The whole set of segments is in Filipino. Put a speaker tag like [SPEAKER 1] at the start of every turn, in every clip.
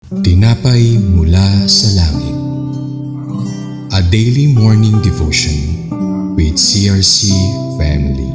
[SPEAKER 1] Tinapay mula sa langit. A daily morning devotion with CRC family.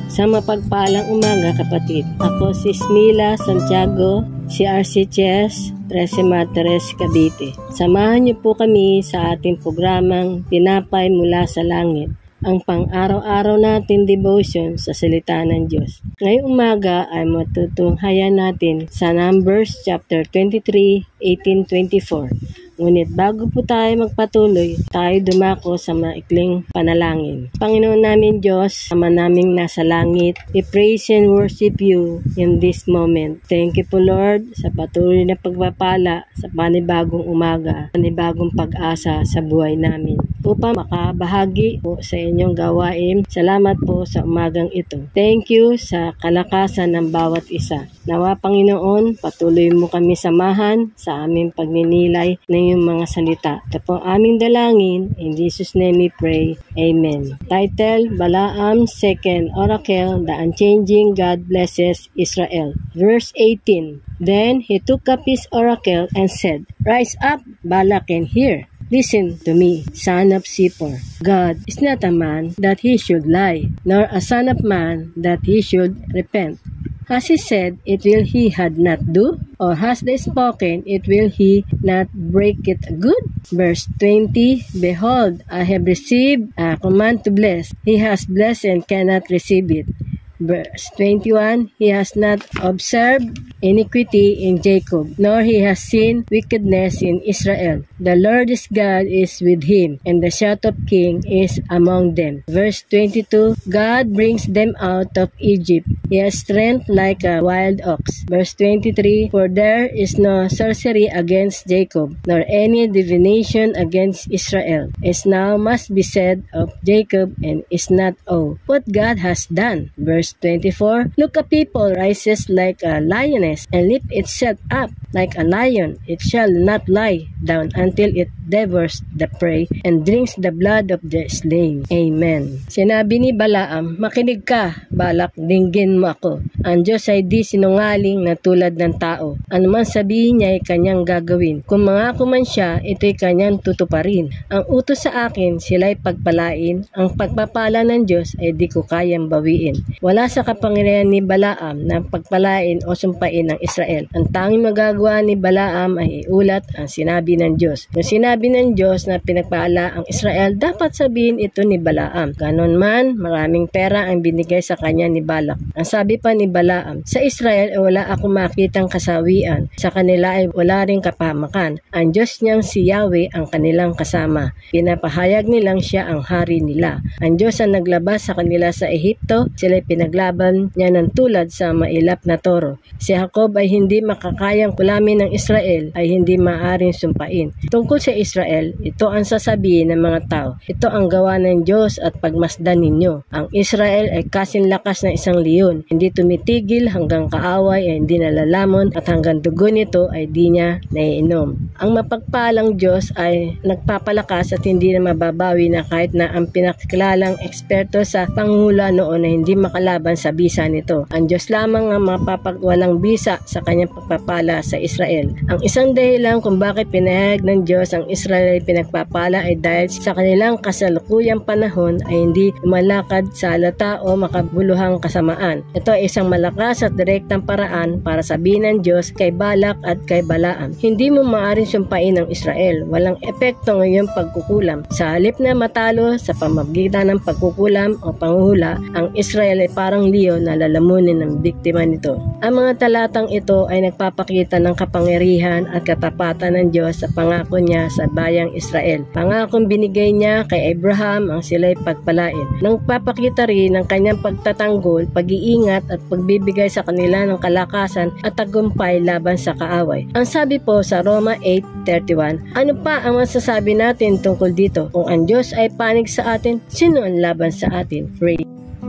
[SPEAKER 2] Sa mapagpalang umaga kapatid, ako si Smila Santiago, CRC Chess, 13 Martires, Cavite. Samahan niyo po kami sa ating programang Tinapay mula sa langit, ang pang-araw-araw natin devotion sa salita ng Diyos. Ngayong umaga ay matutunghayan natin sa Numbers chapter 23, 18-24. Ngunit bago po tayo magpatuloy, tayo dumako sa maikling panalangin. Panginoon namin Diyos, Ama naming nasa langit, we praise and worship you in this moment. Thank you po Lord sa patuloy na pagpapala sa panibagong umaga, panibagong pag-asa sa buhay namin. Upang makabahagi po sa inyong gawain, salamat po sa umagang ito. Thank you sa kalakasan ng bawat isa. Nawa Panginoon, patuloy mo kami samahan sa aming pagninilay ng iyong mga salita. Ito po aming dalangin. In Jesus' name we pray. Amen. Title, Balaam's Second Oracle, The Unchanging God Blesses Israel. Verse 18. Then he took up his oracle and said, Rise up, Balak, and hear. Listen to me, son of Zippor. God is not a man that he should lie, nor a son of man that he should repent. Has he said, it will he had not do? Or has they spoken, it will he not break it good? Verse 20, Behold, I have received a command to bless. He has blessed and cannot receive it. Verse 21, He has not observed iniquity in Jacob, nor he has seen wickedness in Israel. The Lord his God is with him, and the shout of king is among them. Verse 22, God brings them out of Egypt. He has strength like a wild ox. Verse 23, For there is no sorcery against Jacob, nor any divination against Israel. As now must be said of Jacob, and is not what God has done. Verse 24, Look, a people rises like a lioness, and lift itself up like a lion. It shall not lie down until it devours the prey and drinks the blood of the slain. Amen. Sinabi ni Balaam, Makinig ka, Balak, dinggin mo ako. Ang Diyos ay di sinungaling na tulad ng tao. Ano man sabihin niya ay kanyang gagawin. Kung mangako man siya, ito'y kanyang tutuparin. Ang utos sa akin, sila'y pagpalain. Ang pagpapala ng Diyos ay di ko kayang bawiin. Wala sa kapangyarihan ni Balaam na pagpalain o sumpain ng Israel. Ang tanging magagawa ni Balaam ay iulat ang sinabi ng Diyos. Kung sinabi ng Diyos na pinagpala ang Israel, dapat sabihin ito ni Balaam. Ganon man, maraming pera ang binigay sa kanya ni Balak. Ang sabi pa ni Balaam, sa Israel ay wala akong makitang kasawian. Sa kanila ay wala ring kapamakan. Ang Diyos niyang si Yahweh ang kanilang kasama. Pinapahayag nilang siya ang hari nila. Ang Diyos ang naglabas sa kanila sa Ehipto. Sila'y pinaglaban niya ng tulad sa mailap na toro. Si Jacob ay hindi makakayang kulamin ng Israel, ay hindi maaring sumpain. Tungkol sa Israel, ito ang sasabihin ng mga tao. Ito ang gawa ng Diyos at pagmasdan ninyo. Ang Israel ay kasing lakas ng isang leon. Hindi tumitigil hanggang kaaway ay hindi nalalamon at hanggang dugo nito ay di niya naiinom. Ang mapagpalang Diyos ay nagpapalakas at hindi na mababawi na kahit na ang pinakilalang eksperto sa panghula noon ay hindi makalaban sa bisa nito. Ang Diyos lamang ang mapapagwalang bisa sa kanyang pagpapala sa Israel. Ang isang dahilan kung bakit pinahayag ng Diyos ang Israel ay pinagpapala ay dahil sa kanilang kasalukuyang panahon ay hindi lumalakad sa halata o makabuluhang kasamaan. Ito ay isang malakas at direktang paraan para sabihin ng Diyos kay Balak at kay Balaam, hindi mo maaaring sumpain ang Israel. Walang epekto ng iyong pagkukulam. Sa halip na matalo sa pamamagitan ng pagkukulam o panghula, ang Israel ay parang leon na lalamunin ng biktima nito. Ang mga talatang ito ay nagpapakita ng kapangyarihan at katapatan ng Diyos sa pangako niya sa bayang Israel. Pangakong binigay niya kay Abraham ang sila'y pagpalain. Nagpapakita rin ng kanyang pagtatanggol, pag-iingat at pagbibigay sa kanila ng kalakasan at tagumpay laban sa kaaway. Ang sabi po sa Roma 8:31, ano pa ang masasabi natin tungkol dito? Kung ang Diyos ay panig sa atin, sino ang laban sa atin? Pray.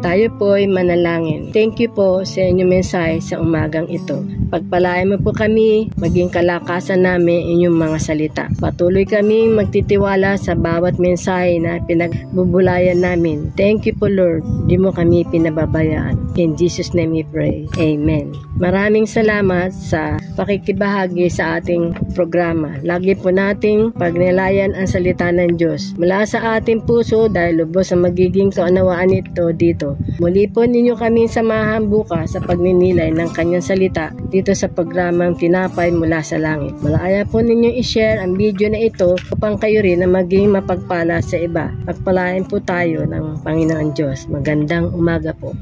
[SPEAKER 2] Tayo po ay manalangin. Thank you po sa inyong mensahe sa umagang ito. Pagpalain mo po kami, maging kalakasan namin inyong mga salita. Patuloy kaming magtitiwala sa bawat mensahe na pinagbubulayan namin. Thank you po Lord, di mo kami pinababayaan. In Jesus' name we pray. Amen. Maraming salamat sa pakikibahagi sa ating programa. Lagi po nating pagnilayan ang salita ng Diyos mula sa ating puso dahil lubos ang magiging kaunawaan nito dito. Muli po ninyo kaming samahan bukas sa pagninilay ng kanyang salita dito sa programang Tinapay Mula sa Langit. Malaya po ninyo i-share ang video na ito upang kayo rin na maging mapagpala sa iba. Pagpalain po tayo ng Panginoon Diyos. Magandang umaga po.